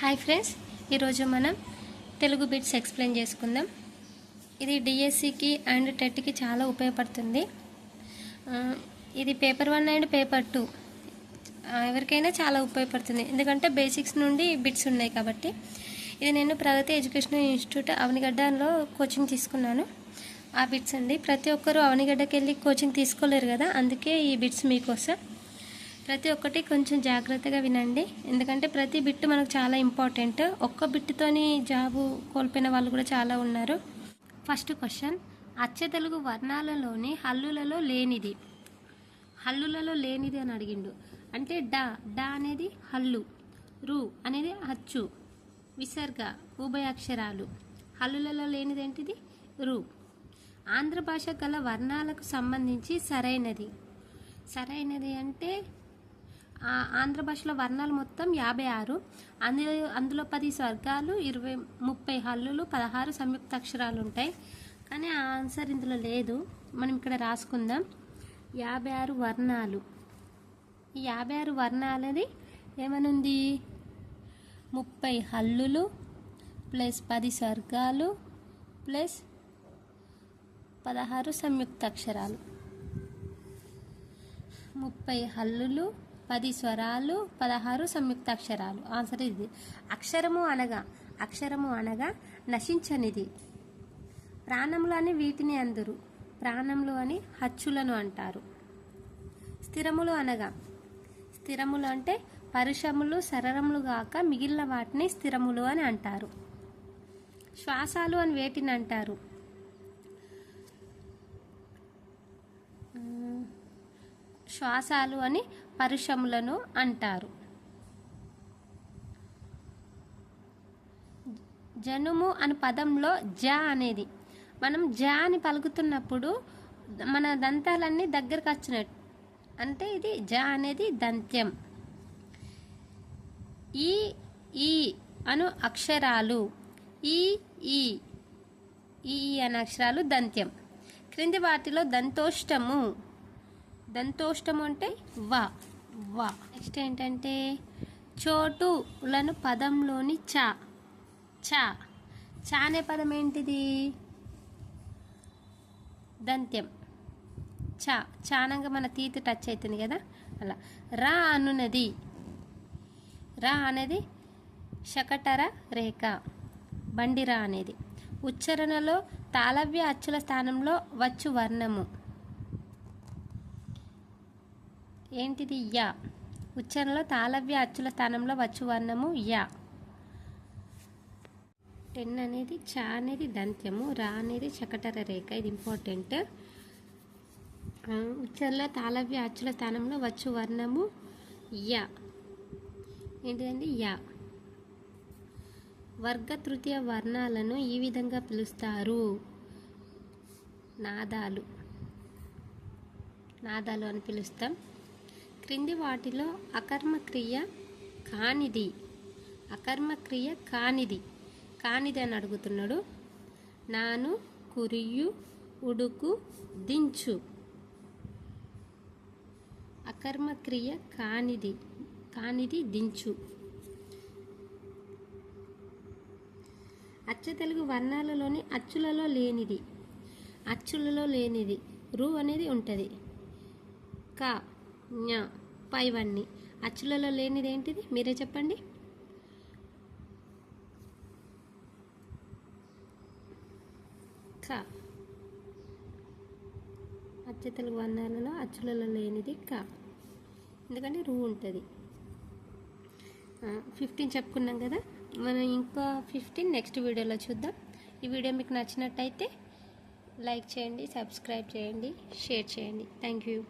Hi friends, ఈరోజు మనం Telugu bits explain చేసుకుందాం. ఇది డిఎస్సికి అండ్ టెట్కి చాలా ఉపయోగపడుతుంది. ఇది పేపర్ 1 అండ్ పేపర్ 2 ఎవరికైనా చాలా ఉపయోగపడుతుంది, ఎందుకంటే బేసిక్స్ నుండి బిట్స్ ఉన్నాయి కాబట్టి. ఇది నేను ప్రగతి ఎడ్యుకేషనల్ ఇన్స్టిట్యూట్ అవనిగడ్డలో కోచింగ్ తీసుకున్నాను. ఆ బిట్స్ అండి. ప్రతి ఒక్కరూ అవనిగడ్డకి వెళ్ళి కోచింగ్ తీసుకోలేరు కదా, అందుకే ఈ బిట్స్ మీకోసం. ప్రతి ఒక్కటి కొంచెం జాగ్రత్తగా వినండి, ఎందుకంటే ప్రతి బిట్ మనకు చాలా ఇంపార్టెంట్. ఒక్క బిట్తోని జాబు కోల్పోయిన వాళ్ళు కూడా చాలా ఉన్నారు. ఫస్ట్ క్వశ్చన్, అచ్చ తెలుగు వర్ణాలలోని హల్లులలో లేనిది. హల్లులలో లేనిది అని అడిగిండు. అంటే డా అనేది హల్లు, రు అనేది అచ్చు, విసర్గ ఉభయాక్షరాలు. హల్లులలో లేనిది ఏంటిది? రు. ఆంధ్ర భాష గల వర్ణాలకు సంబంధించి సరైనది. సరైనది అంటే ఆంధ్ర భాషలో వర్ణాలు మొత్తం 56. అందులో 10 స్వర్గాలు, 30 హల్లులు, 16 సంయుక్త అక్షరాలు ఉంటాయి. కానీ ఆ ఆన్సర్ ఇందులో లేదు. మనం ఇక్కడ రాసుకుందాం. 56 వర్ణాలు. ఈ 56 వర్ణాలది ఏమనుంది? 30 హల్లులు ప్లస్ 10 స్వర్గాలు ప్లస్ 16 సంయుక్త అక్షరాలు. 30 హల్లులు, 10 స్వరాలు, 16 సంయుక్త అక్షరాలు. ఆన్సర్ ఇది. అక్షరము అనగా నశించనిది. ప్రాణములు అని వీటిని అందరు. ప్రాణములు అని హచ్చులను అంటారు. స్థిరములు అంటే పరుషములు సరళములు గాక మిగిలిన వాటిని స్థిరములు అని అంటారు. శ్వాసాలు అని వేటిని అంటారు? శ్వాసాలు అని పరుషములను అంటారు. జనుము అనే పదంలో జ అనేది, మనం జ అని పలుకుతున్నప్పుడు మన దంతాలన్నీ దగ్గరకు వచ్చినట్టు, అంటే ఇది జ అనేది దంత్యం. ఈ అను అక్షరాలు, ఈ అనే అక్షరాలు దంత్యం. క్రింది వాటిలో దంతోష్టము అంటే వా. నెక్స్ట్ ఏంటంటే చోటులను పదంలోని చ అనే పదం ఏంటిది? దంత్యం. చానంగా మన తీతి టచ్ అవుతుంది కదా, అలా. రా అనేది శకటర రేఖ, బండిరా అనేది. ఉచ్చారణలో తాళవ్య అచ్చుల స్థానంలో వచ్చు వర్ణము ఏంటిది? యా. ఉచ్చారణలో తాళవ్య అచ్చుల స్థానంలో వచ్చు వర్ణము యా. 10 అనేది చ అనేది దంత్యము, రా అనేది శకటర రేఖ. ఇది ఇంపార్టెంట్. ఉచ్చారణలో తాళవ్య అచ్చుల స్థానంలో వచ్చు వర్ణము యా. ఏంటిదండి? యా. వర్గ తృతీయ వర్ణాలను ఈ విధంగా పిలుస్తారు. నాదాలు అని పిలుస్తాం. క్రింది వాటిలో అకర్మక్రియ కానిది అని అడుగుతున్నాడు. నాను, కురియు, ఉడుకు, దించు. అకర్మక్రియ కానిది దించు. అచ్చ తెలుగు వర్ణాలలోని అచ్చులలో లేనిది రు అనేది ఉంటుంది. క, ఞ, పైవన్నీ. అచ్చులలో లేనిది ఏంటిది? మీరే చెప్పండి. క. అచ్చ తెలుగు వర్ణాలలో అచ్చులలో లేనిది క, ఎందుకంటే రు ఉంటుంది. 15 చెప్పుకున్నాం కదా, మనం ఇంకా 15 నెక్స్ట్ వీడియోలో చూద్దాం. ఈ వీడియో మీకు నచ్చినట్టయితే లైక్ చేయండి, సబ్స్క్రైబ్ చేయండి, షేర్ చేయండి. Thank you.